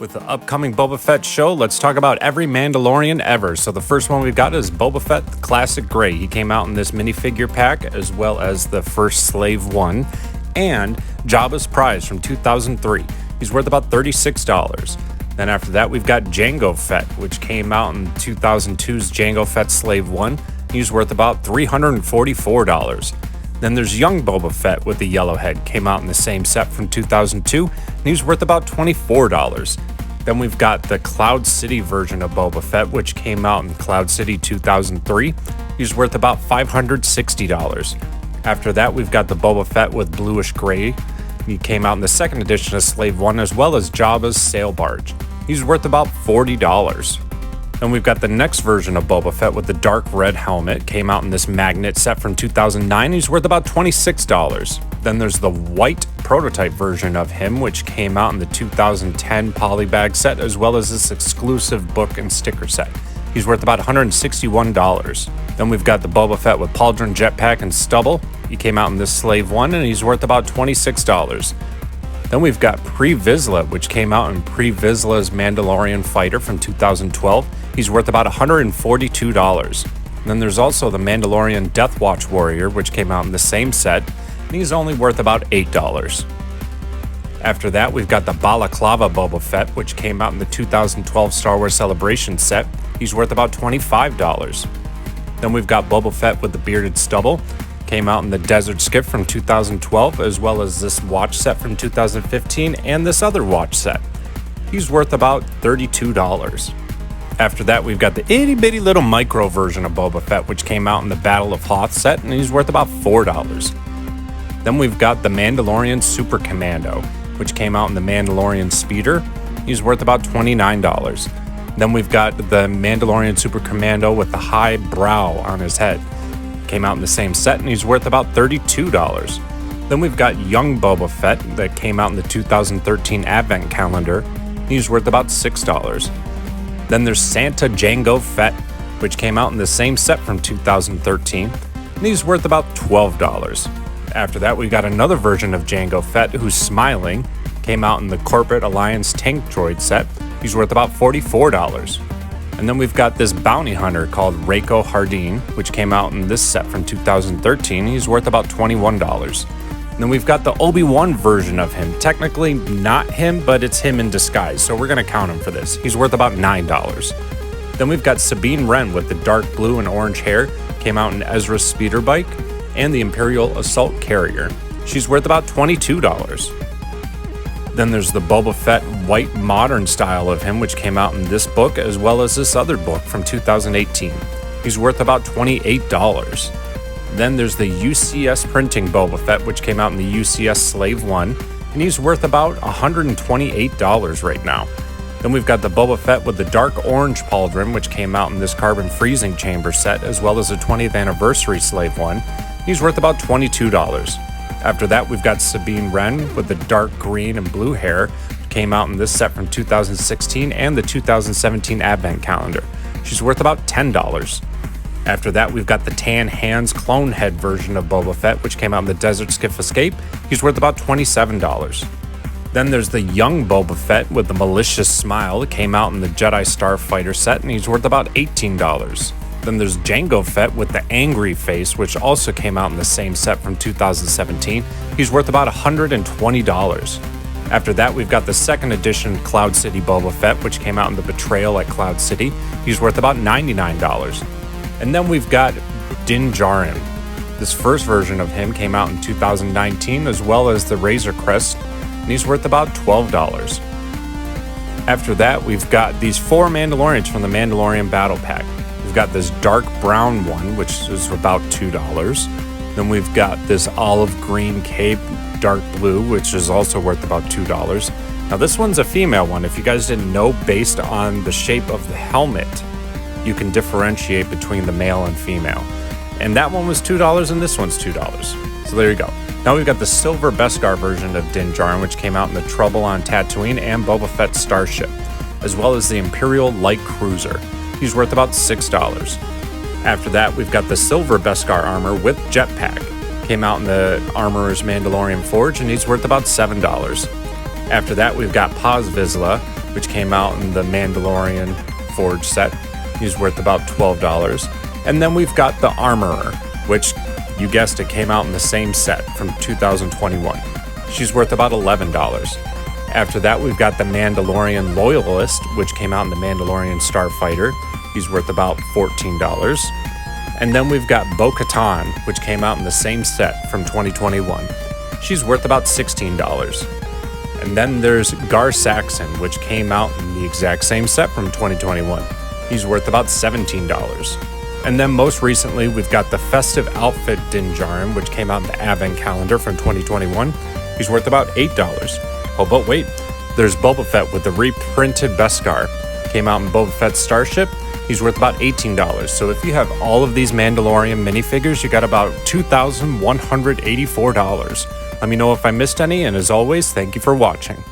With the upcoming Boba Fett show, let's talk about every Mandalorian ever. So the first one we've got is Boba Fett Classic Gray. He came out in this minifigure pack, as well as the first Slave One, and Jabba's Prize from 2003. He's worth about $36. Then after that, we've got Jango Fett, which came out in 2002's Jango Fett Slave One. He's worth about $344. Then there's Young Boba Fett with the yellow head, came out in the same set from 2002, and he's worth about $24. Then we've got the Cloud City version of Boba Fett, which came out in Cloud City 2003. He's worth about $560. After that, we've got the Boba Fett with bluish gray. He came out in the second edition of Slave One, as well as Jabba's sail barge. He's worth about $40. Then we've got the next version of Boba Fett with the dark red helmet. Came out in this magnet set from 2009. He's worth about $26. Then there's the white prototype version of him, which came out in the 2010 polybag set, as well as this exclusive book and sticker set. He's worth about $161. Then we've got the Boba Fett with pauldron, jetpack, and stubble. He came out in this Slave One, and he's worth about $26. Then we've got Pre-Vizsla, which came out in Pre-Vizsla's Mandalorian Fighter from 2012. He's worth about $142. Then there's also the Mandalorian Death Watch Warrior, which came out in the same set, and he's only worth about $8. After that, we've got the Balaclava Boba Fett, which came out in the 2012 Star Wars Celebration set. He's worth about $25. Then we've got Boba Fett with the bearded stubble. Came out in the Desert Skiff from 2012, as well as this watch set from 2015 and this other watch set. He's worth about $32. After that, we've got the itty bitty little micro version of Boba Fett, which came out in the Battle of Hoth set, and he's worth about $4. Then we've got the Mandalorian Super Commando, which came out in the Mandalorian Speeder. He's worth about $29. Then we've got the Mandalorian Super Commando with the high brow on his head. Came out in the same set, and he's worth about $32. Then we've got Young Boba Fett that came out in the 2013 Advent Calendar. He's worth about $6. Then there's Santa Jango Fett, which came out in the same set from 2013, and he's worth about $12. After that, we got another version of Jango Fett who's smiling. Came out in the Corporate Alliance Tank Droid set. He's worth about $44. And then we've got this bounty hunter called Reiko Hardin, which came out in this set from 2013. He's worth about $21. And then we've got the Obi-Wan version of him. Technically not him, but it's him in disguise, so we're going to count him for this. He's worth about $9. Then we've got Sabine Wren with the dark blue and orange hair. Came out in Ezra's speeder bike. And the Imperial Assault Carrier. She's worth about $22. Then there's the Boba Fett white modern style of him, which came out in this book, as well as this other book from 2018. He's worth about $28. Then there's the UCS printing Boba Fett, which came out in the UCS Slave One, and he's worth about $128 right now. Then we've got the Boba Fett with the dark orange pauldron, which came out in this carbon freezing chamber set, as well as the 20th anniversary Slave One. He's worth about $22. After that, we've got Sabine Wren with the dark green and blue hair. Came out in this set from 2016 and the 2017 Advent Calendar. She's worth about $10. After that, we've got the Tan Hands clone head version of Boba Fett, which came out in the Desert Skiff Escape. He's worth about $27. Then there's the Young Boba Fett with the malicious smile. It came out in the Jedi Starfighter set, and he's worth about $18. Then there's Jango Fett with the angry face, which also came out in the same set from 2017. He's worth about $120. After that, we've got the second edition Cloud City Boba Fett, which came out in the Betrayal at Cloud City. He's worth about $99. And then we've got Din Djarin. This first version of him came out in 2019, as well as the Razor Crest, and he's worth about $12. After that, we've got these 4 Mandalorians from the Mandalorian Battle Pack. We've got this dark brown one, which is about $2. Then we've got this olive green cape, dark blue, which is also worth about $2. Now this one's a female one. If you guys didn't know, based on the shape of the helmet, you can differentiate between the male and female. And that one was $2 and this one's $2. So there you go. Now we've got the silver Bescar version of Din Djarin, which came out in the Trouble on Tatooine and Boba Fett Starship, as well as the Imperial Light Cruiser. He's worth about $6. After that, we've got the silver Bescar armor with jetpack. Came out in the Armorer's Mandalorian Forge, and he's worth about $7. After that, we've got Paz Vizsla which came out in the Mandalorian Forge set. He's worth about $12. And then we've got the Armorer, which, you guessed it, came out in the same set from 2021. She's worth about $11. After that, we've got the Mandalorian Loyalist, which came out in the Mandalorian Starfighter. He's worth about $14. And then we've got Bo-Katan, which came out in the same set from 2021. She's worth about $16. And then there's Gar Saxon, which came out in the exact same set from 2021. He's worth about $17. And then most recently, we've got the Festive Outfit Din Djarin, which came out in the Advent Calendar from 2021. He's worth about $8. Oh, but wait, there's Boba Fett with the reprinted Bescar. Came out in Boba Fett's Starship. He's worth about $18. So if you have all of these Mandalorian minifigures, you got about $2,184. Let me know if I missed any, and as always, thank you for watching.